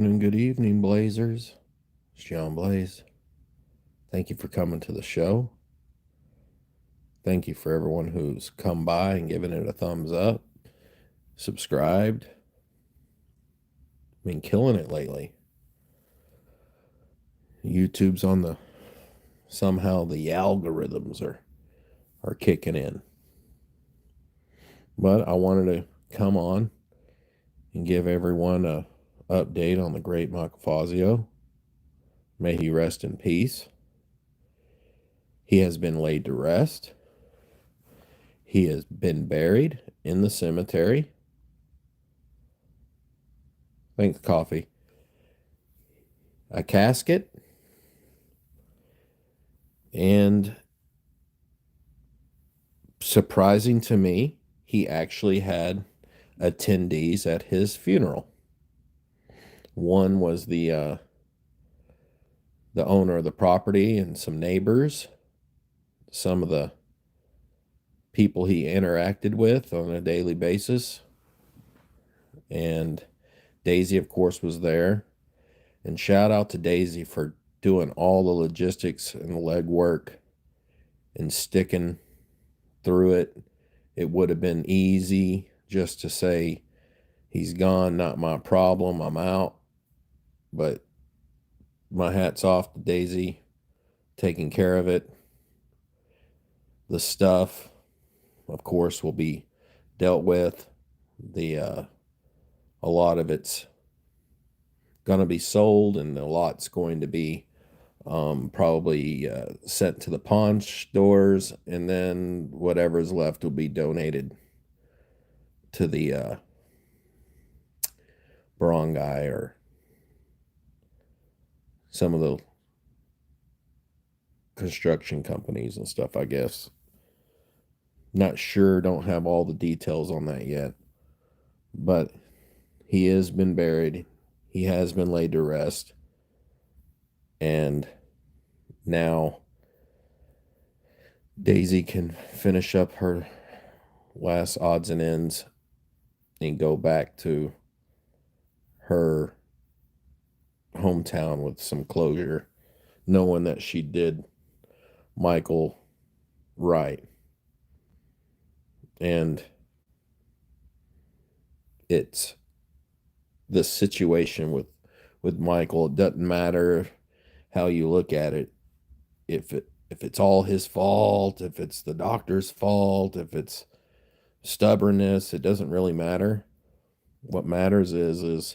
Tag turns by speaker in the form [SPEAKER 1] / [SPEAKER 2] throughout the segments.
[SPEAKER 1] And good evening, Blazers. It's John Blaze. Thank you for coming to the show. Thank you for everyone who's come by and given it a thumbs up, subscribed. Been killing it lately. YouTube's on the somehow the algorithms are kicking in. But I wanted to come on and give everyone a update on the great Michael Fazio. May he rest in peace. He has been laid to rest. He has been buried in the cemetery. Thanks, coffee. A casket, and surprising to me, he actually had attendees at his funeral. One was the owner of the property and some neighbors, some of the people he interacted with on a daily basis. And Daisy, of course, was there. And shout out to Daisy for doing all the logistics and the legwork and sticking through it. It would have been easy just to say, he's gone, not my problem, I'm out. But my hat's off to Daisy taking care of it. The stuff, of course, will be dealt with. A lot of it's going to be sold, and a lot's going to be probably sent to the pawn stores, and then whatever's left will be donated to the barangay or some of the construction companies and stuff, I guess. Not sure, don't have all the details on that yet. But he has been buried. He has been laid to rest. And now Daisy can finish up her last odds and ends and go back to her hometown with some closure, knowing that she did Michael right. And it's the situation with Michael. It doesn't matter how you look at it. If it's all his fault, if it's the doctor's fault, if it's stubbornness, it doesn't really matter. What matters is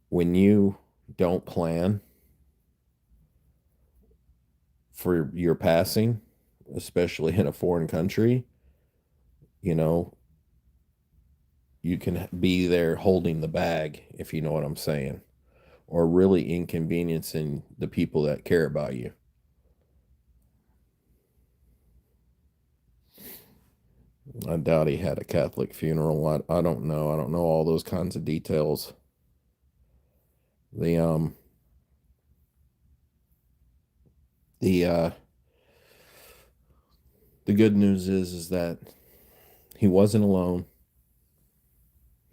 [SPEAKER 1] when you don't plan for your passing, especially in a foreign country, you know, you can be there holding the bag, if you know what I'm saying, or really inconveniencing the people that care about you. I doubt he had a Catholic funeral. I don't know. I don't know all those kinds of details. The the uh the good news is that he wasn't alone.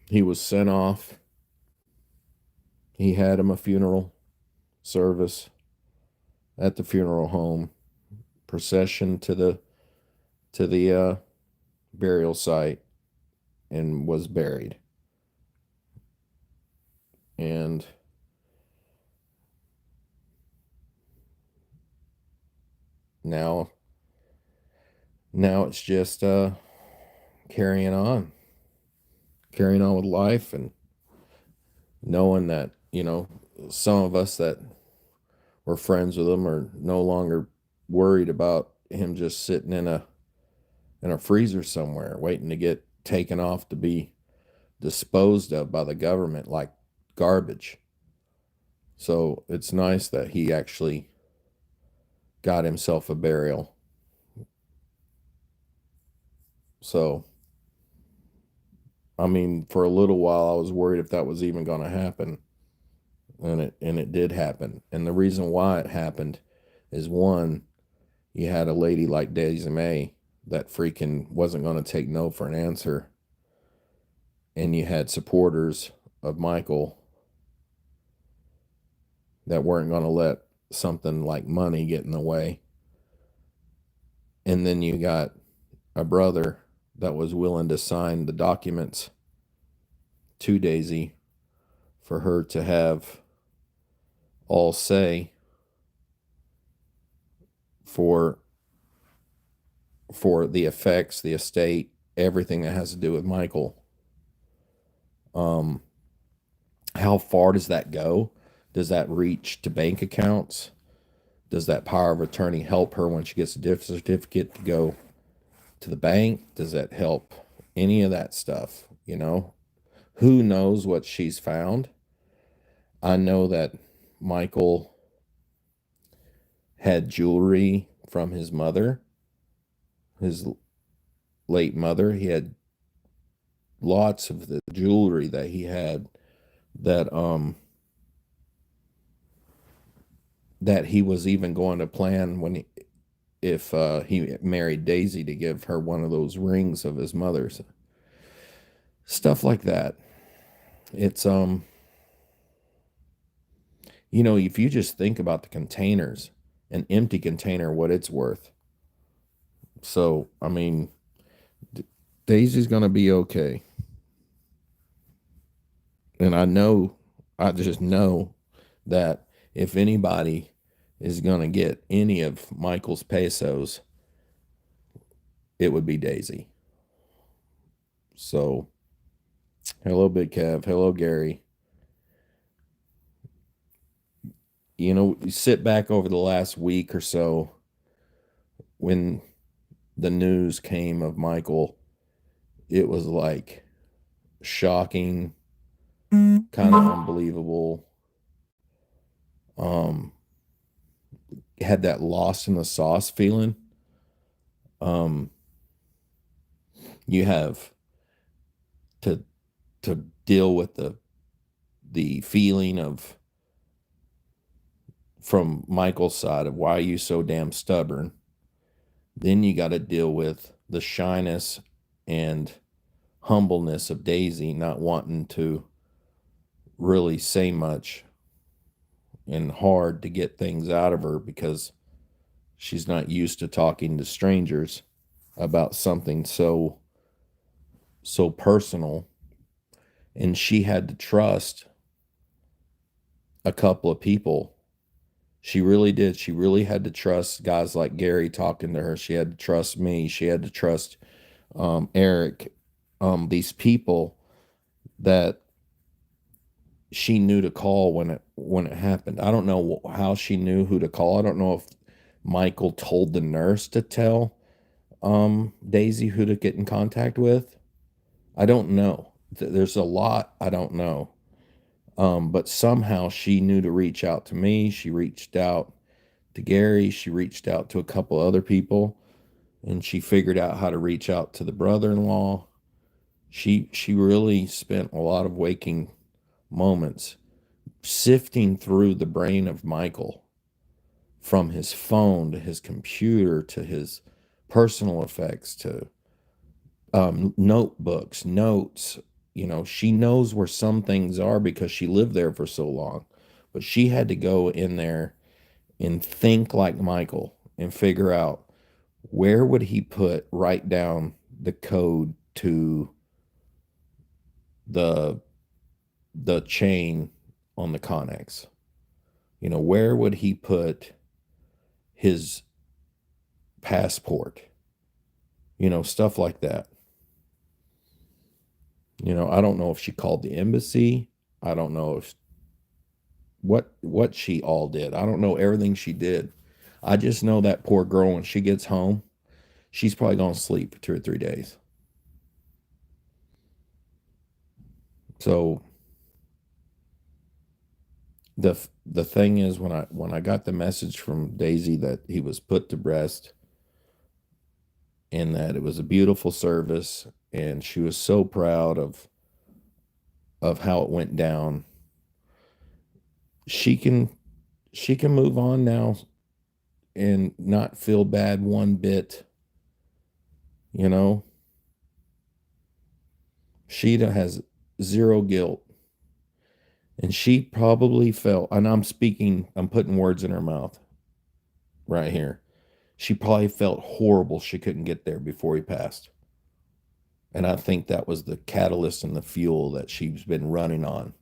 [SPEAKER 1] He was sent off. He had him a funeral service at the funeral home, procession to the burial site, and was buried. And now it's just carrying on with life, and knowing that, some of us that were friends with him are no longer worried about him just sitting in a freezer somewhere waiting to get taken off to be disposed of by the government like garbage. So it's nice that he actually got himself a burial. So, I mean, for a little while I was worried if that was even going to happen. And it did happen. And the reason why it happened is, one, you had a lady like Daisy May that freaking wasn't going to take no for an answer. And you had supporters of Michael that weren't going to let something like money get in the way. And then you got a brother that was willing to sign the documents to Daisy for her to have all say for the effects, the estate, everything that has to do with Michael. How far does that go? Does that reach to bank accounts? Does that power of attorney help her when she gets a gift certificate to go to the bank? Does that help any of that stuff? Who knows what she's found? I know that Michael had jewelry from his mother, his late mother. He had lots of the jewelry that he had that that he was even going to plan when if he married Daisy to give her one of those rings of his mother's. Stuff like that. It's if you just think about the containers, an empty container, what it's worth. So, I mean, Daisy's going to be okay. And I just know that if anybody is going to get any of Michael's pesos, it would be Daisy. So, hello, Big Kev. Hello, Gary. You sit back over the last week or so when the news came of Michael, it was like shocking, kind of unbelievable. Had that lost in the sauce feeling. You have to deal with the feeling of from Michael's side of why are you so damn stubborn. Then you got to deal with the shyness and humbleness of Daisy not wanting to really say much, and hard to get things out of her because she's not used to talking to strangers about something so personal. And she had to trust a couple of people. She really did. She really had to trust guys like Gary talking to her. She had to trust me. She had to trust Eric. These people that she knew to call when it happened. I don't know how she knew who to call. I don't know if Michael told the nurse to tell Daisy who to get in contact with. I don't know. There's a lot I don't know. But somehow she knew to reach out to me. She reached out to Gary. She reached out to a couple other people, and she figured out how to reach out to the brother-in-law. She really spent a lot of waking moments sifting through the brain of Michael, from his phone to his computer to his personal effects to notebooks, notes. She knows where some things are because she lived there for so long. But she had to go in there and think like Michael and figure out where would he write down the code to the chain on the Connex. Where would he put his passport? Stuff like that. I don't know if she called the embassy. I don't know if what she all did. I don't know everything she did. I just know that poor girl, when she gets home, she's probably going to sleep for 2 or 3 days. So the thing is, when I got the message from Daisy that he was put to rest and that it was a beautiful service and she was so proud of how it went down, she can move on now and not feel bad one bit. She has zero guilt. And she probably felt, and I'm putting words in her mouth right here. She probably felt horrible she couldn't get there before he passed. And I think that was the catalyst and the fuel that she's been running on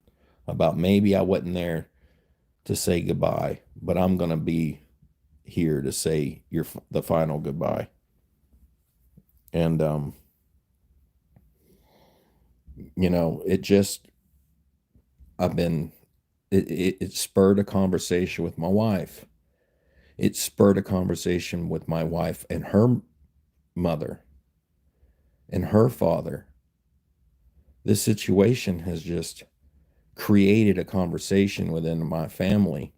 [SPEAKER 1] about maybe I wasn't there to say goodbye, but I'm going to be here to say the final goodbye. And, it just, I've been, it spurred a conversation with my wife. It spurred a conversation with my wife and her mother and her father. This situation has just created a conversation within my family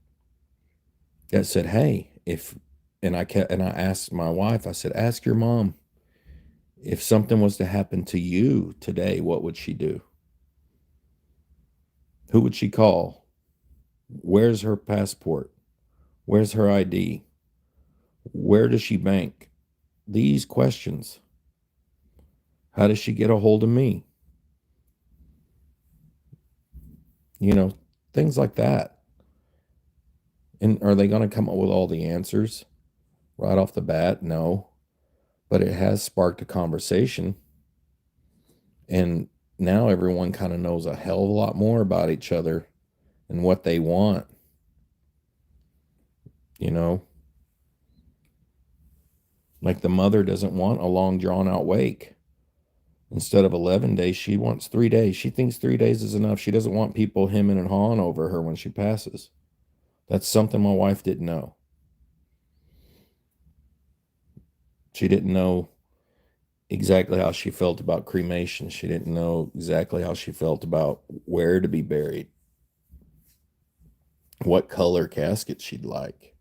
[SPEAKER 1] that said, "Hey, if," and I asked my wife, I said, "Ask your mom if something was to happen to you today, what would she do? Who would she call? Where's her passport? Where's her ID? Where does she bank?" These questions. How does she get a hold of me? You know, things like that. And are they going to come up with all the answers right off the bat? No. But it has sparked a conversation. And now everyone kind of knows a hell of a lot more about each other and what they want. You know, like the mother doesn't want a long, drawn out wake. Instead of 11 days, she wants 3 days. She thinks 3 days is enough. She doesn't want people hemming and hawing over her when she passes. That's something my wife didn't know. She didn't know exactly how she felt about cremation. She didn't know exactly how she felt about where to be buried, what color casket she'd like.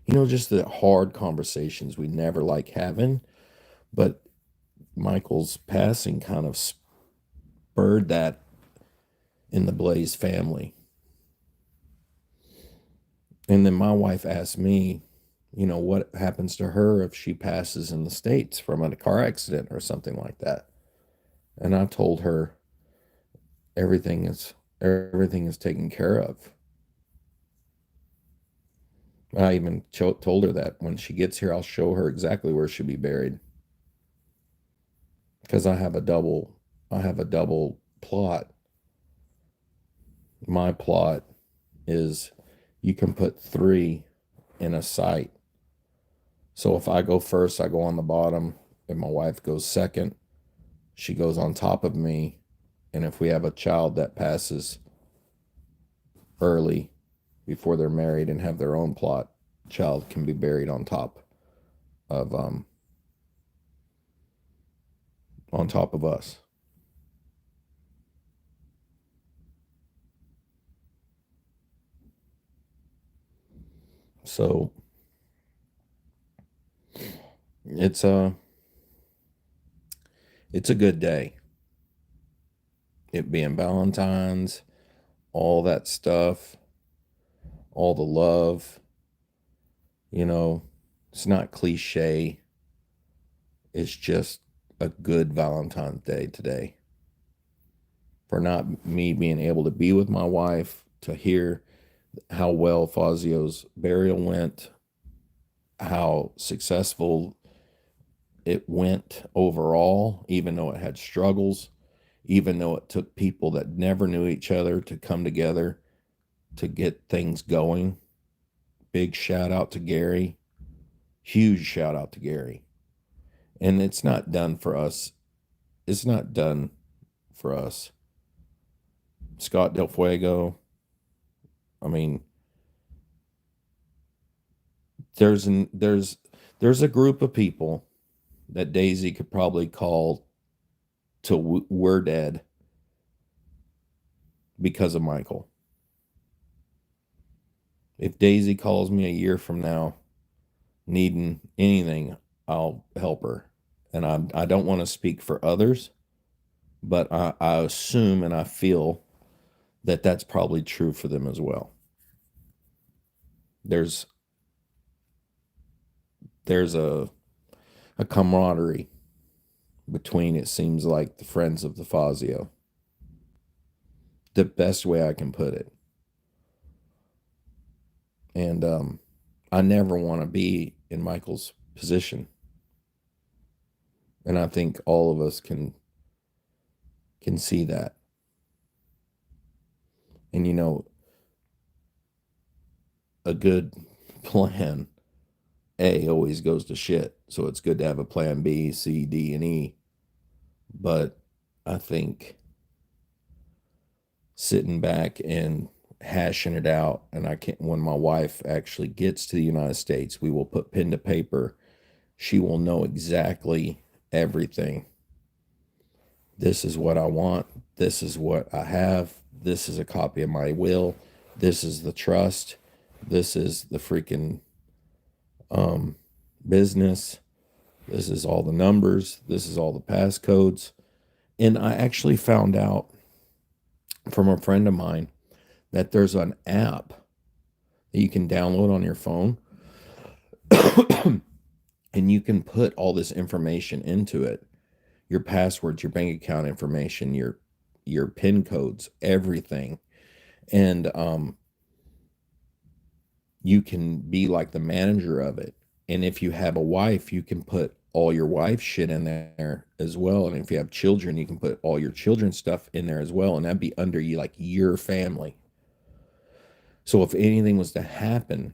[SPEAKER 1] Just the hard conversations we never like having. But Michael's passing kind of spurred that in the Blaze family. And then my wife asked me, what happens to her if she passes in the States from a car accident or something like that. And I told her everything is taken care of. I even told her that when she gets here, I'll show her exactly where she'll be buried. Because I have a double plot. My plot is you can put three in a site. So if I go first, I go on the bottom. If my wife goes second, she goes on top of me. And if we have a child that passes early before they're married and have their own plot, child can be buried of on top of us. So it's a it's a good day. It being Valentine's, all that stuff, all the love, you know, it's not cliche. It's just a good Valentine's Day today. For not me being able to be with my wife, to hear how well Fazio's burial went, how successful it went overall, even though it had struggles, even though it took people that never knew each other to come together to get things going. Big shout out to Gary. Huge shout out to Gary. And it's not done for us. It's not done for us. Scott Del Fuego. I mean, there's a group of people that Daisy could probably call to we're dead because of Michael. If Daisy calls me a year from now needing anything, I'll help her. And I don't want to speak for others, but I assume and I feel that that's probably true for them as well. There's there's a camaraderie between, it seems like, the friends of the Fazio. the best way I can put it. And I never want to be in Michael's position. And I think all of us can see that. And a good plan A always goes to shit. So it's good to have a plan B, C, D, and E. But I think sitting back and hashing it out, and I can't, when my wife actually gets to the United States, we will put pen to paper. She will know exactly everything. This is what I want. This is what I have. This is a copy of my will. This is the trust. This is the freaking business. This is all the numbers. This is all the passcodes. And I actually found out from a friend of mine that there's an app that you can download on your phone and you can put all this information into it. Your passwords, your bank account information, your PIN codes, everything. And you can be like the manager of it. And if you have a wife, you can put all your wife's shit in there as well. And if you have children, you can put all your children's stuff in there as well. And that'd be under you, like your family. So if anything was to happen,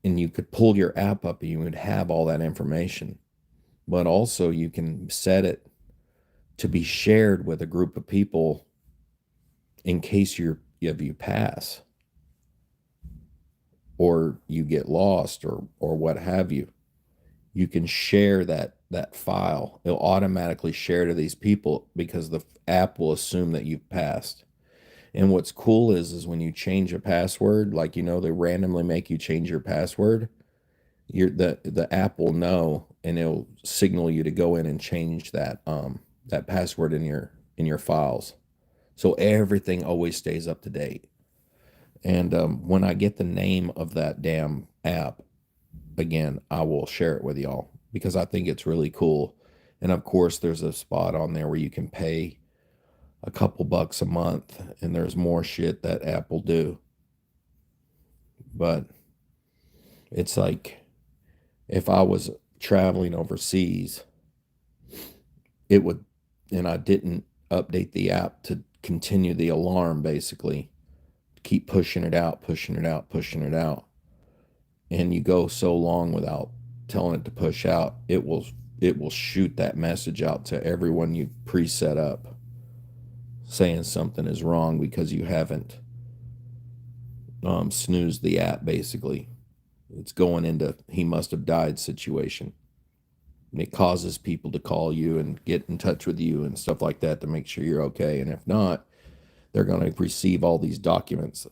[SPEAKER 1] and you could pull your app up and you would have all that information. But also you can set it to be shared with a group of people in case you pass or you get lost or what have you. You can share that file. It'll automatically share to these people because the app will assume that you've passed. And what's cool is when you change a password, like they randomly make you change your password, the app will know and it'll signal you to go in and change that password in your files. So everything always stays up to date. And when I get the name of that damn app again, I will share it with y'all because I think it's really cool. And of course, there's a spot on there where you can pay a couple bucks a month, and there's more shit that app will do. But it's like if I was traveling overseas, it would, and I didn't update the app to continue the alarm, basically, keep pushing it out, pushing it out, pushing it out. And you go so long without telling it to push out, it will shoot that message out to everyone you preset up saying something is wrong because you haven't snoozed the app, basically. It's going into he must have died situation. And it causes people to call you and get in touch with you and stuff like that to make sure you're okay. And if not, they're going to receive all these documents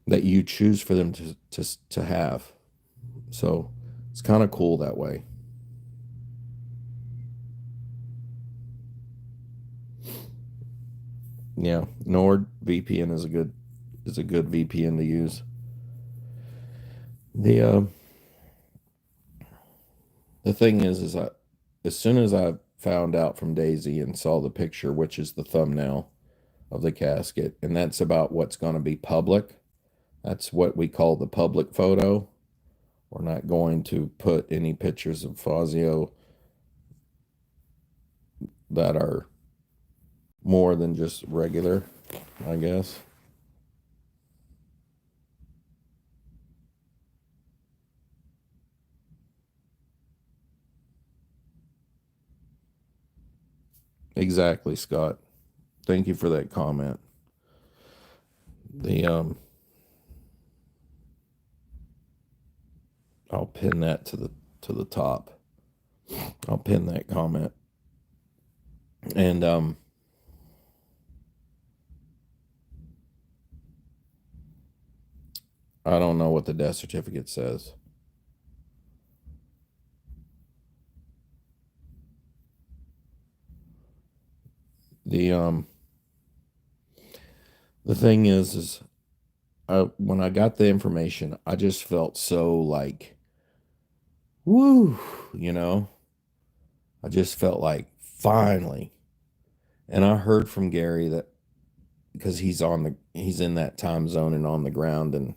[SPEAKER 1] that you choose for them to have. So it's kind of cool that way. Yeah, NordVPN is a good VPN to use. The the thing is as soon as I found out from Daisy and saw the picture, which is the thumbnail of the casket, and that's about what's going to be public. That's what we call the public photo. We're not going to put any pictures of Fazio that are more than just regular, I guess. Exactly, Scott. Thank you for that comment. The I'll pin that to the top. I'll pin that comment. And I don't know what the death certificate says. The the thing is when I got the information, I just felt so like woo, you know. I just felt like finally. And I heard from Gary that because he's in that time zone and on the ground,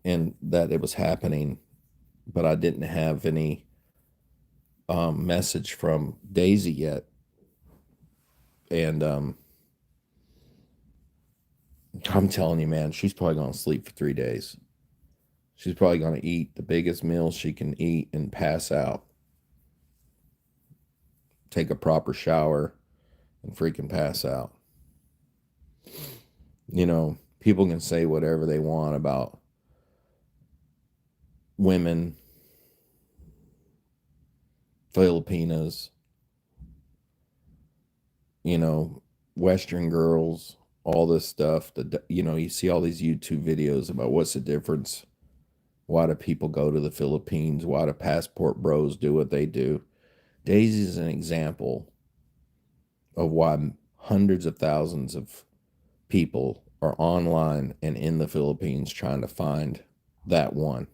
[SPEAKER 1] and that it was happening, but I didn't have any message from Daisy yet. And I'm telling you, man, she's probably going to sleep for 3 days. She's probably going to eat the biggest meals she can eat and pass out, take a proper shower, and freaking pass out. You know, people can say whatever they want about women, Filipinas, you know, Western girls, all this stuff. You know, you see all these YouTube videos about what's the difference. Why do people go to the Philippines? Why do passport bros do what they do? Daisy is an example of why hundreds of thousands of people are online and in the Philippines trying to find that one.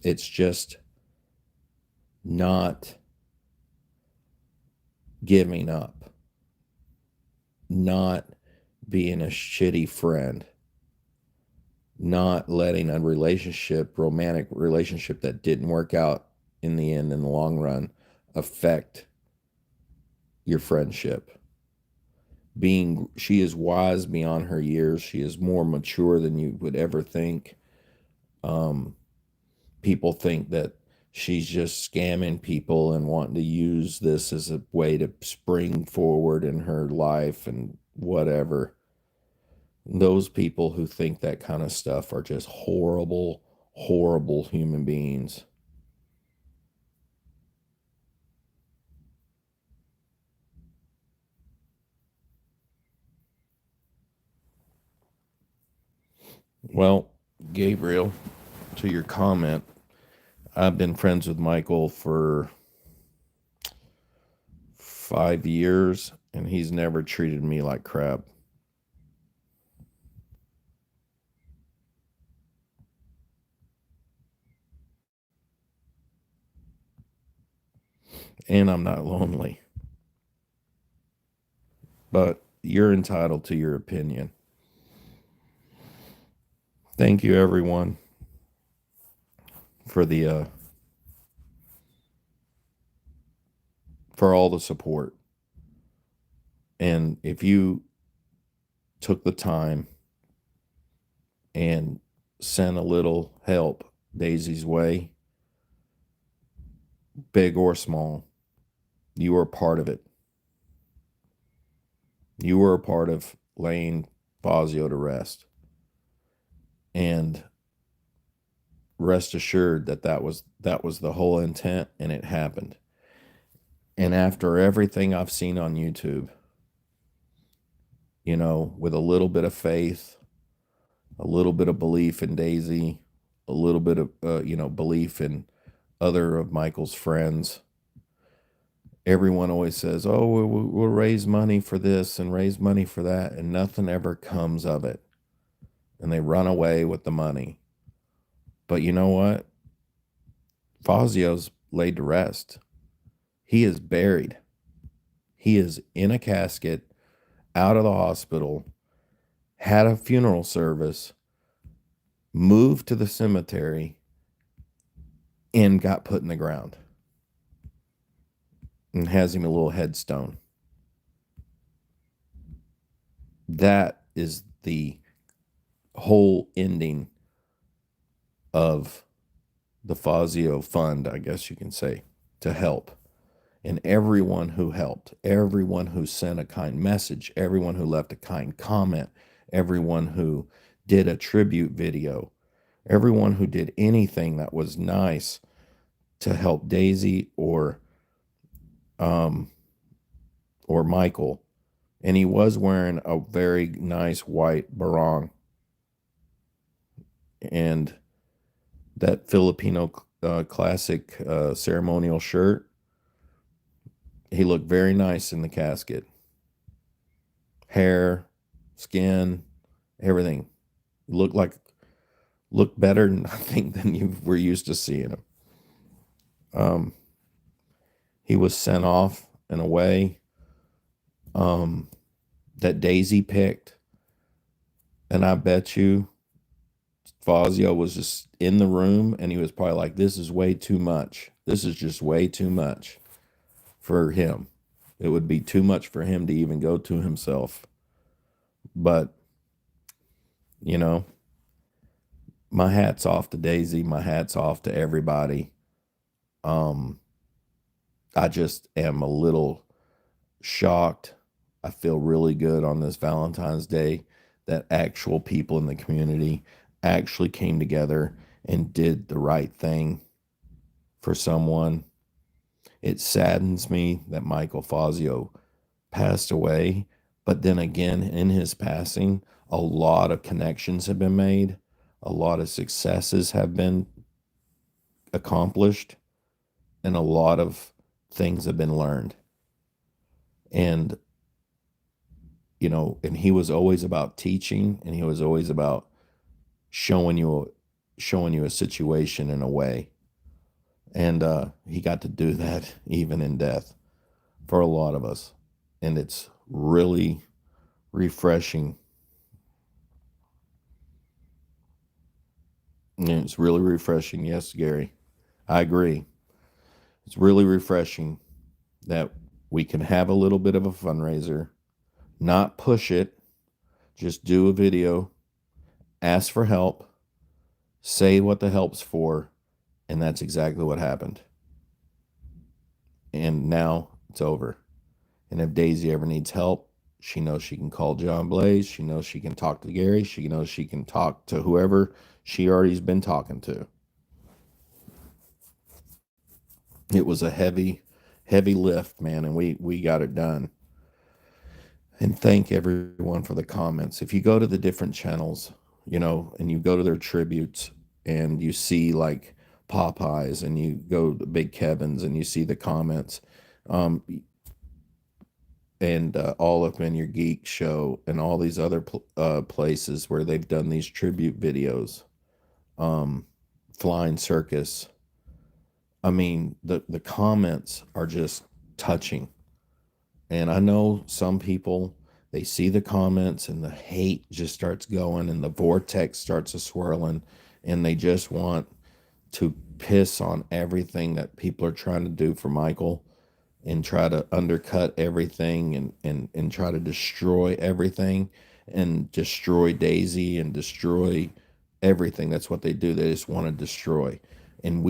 [SPEAKER 1] It's just not giving up, not being a shitty friend, not letting a romantic relationship that didn't work out in the end, in the long run, affect your friendship. She is wise beyond her years. She is more mature than you would ever think. People think that she's just scamming people and wanting to use this as a way to spring forward in her life and whatever. Those people who think that kind of stuff are just horrible, horrible human beings. Well, Gabriel, to your comment, I've been friends with Michael for 5 years, and he's never treated me like crap. And I'm not lonely. But you're entitled to your opinion. Thank you, everyone, for the for all the support. And if you took the time and sent a little help Daisy's way, big or small, you were a part of it. You were a part of laying Fazio to rest. And rest assured that that was the whole intent, and it happened. And after everything I've seen on YouTube, you know, with a little bit of faith, a little bit of belief in Daisy, a little bit of belief in other of Michael's friends, everyone always says, "Oh, we'll raise money for this and raise money for that," and nothing ever comes of it. And they run away with the money. But you know what? Fazio's laid to rest. He is buried. He is in a casket, out of the hospital, had a funeral service, moved to the cemetery, and got put in the ground. And has him a little headstone. That is the whole ending of the Fazio Fund, I guess you can say, to help. And everyone who helped, everyone who sent a kind message, everyone who left a kind comment, everyone who did a tribute video, everyone who did anything that was nice to help Daisy or Michael. And he was wearing a very nice white barong and that Filipino classic ceremonial shirt. He looked very nice in the casket. Hair, skin, everything. Looked better, I think, than you were used to seeing him. He was sent off in a way that Daisy picked. And I bet you Fazio was just in the room and he was probably like, this is way too much. This is just way too much for him. It would be too much for him to even go to himself. But, you know, my hat's off to Daisy. My hat's off to everybody. I just am a little shocked. I feel really good on this Valentine's Day that actual people in the community actually came together and did the right thing for someone. It saddens me that Michael Fazio passed away, but then again, in his passing, a lot of connections have been made, a lot of successes have been accomplished, and a lot of things have been learned. And and he was always about teaching, and he was always about showing you a situation in a way. And he got to do that even in death for a lot of us. And it's really refreshing. And it's really refreshing. Yes, Gary, I agree. It's really refreshing that we can have a little bit of a fundraiser, not push it, just do a video, ask for help, say what the help's for, and that's exactly what happened. And now it's over. And if Daisy ever needs help, she knows she can call John Blaze. She knows she can talk to Gary. She knows she can talk to whoever she already's been talking to. It was a heavy, heavy lift, man, and we got it done. And thank everyone for the comments. If you go to the different channels, and you go to their tributes and you see like Popeyes and you go to Big Kevin's and you see the comments, and all up in your geek show and all these other places where they've done these tribute videos, Flying Circus. I mean, the comments are just touching. And I know some people, they see the comments and the hate just starts going and the vortex starts a swirling, and they just want to piss on everything that people are trying to do for Michael and try to undercut everything and try to destroy everything and destroy Daisy and destroy everything. That's what they do. They just want to destroy. And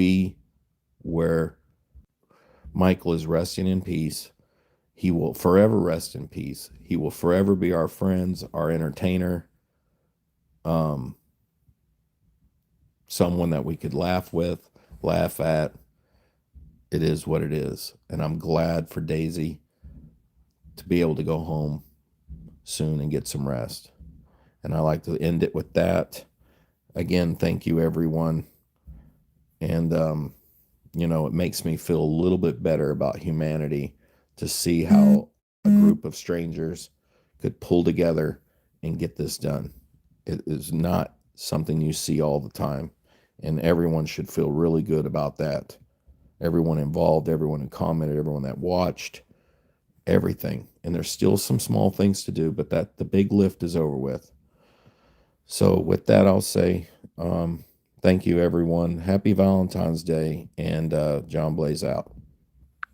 [SPEAKER 1] where Michael is resting in peace, he will forever rest in peace. He will forever be our friends, our entertainer, someone that we could laugh with, laugh at. It is what it is. And I'm glad for Daisy to be able to go home soon and get some rest. And I like to end it with that. Again, thank you, everyone. And, it makes me feel a little bit better about humanity to see how a group of strangers could pull together and get this done. It is not something you see all the time. And everyone should feel really good about that. Everyone involved, everyone who commented, everyone that watched, everything. And there's still some small things to do, but the big lift is over with. So with that, I'll say thank you, everyone. Happy Valentine's Day, and John Blaze out.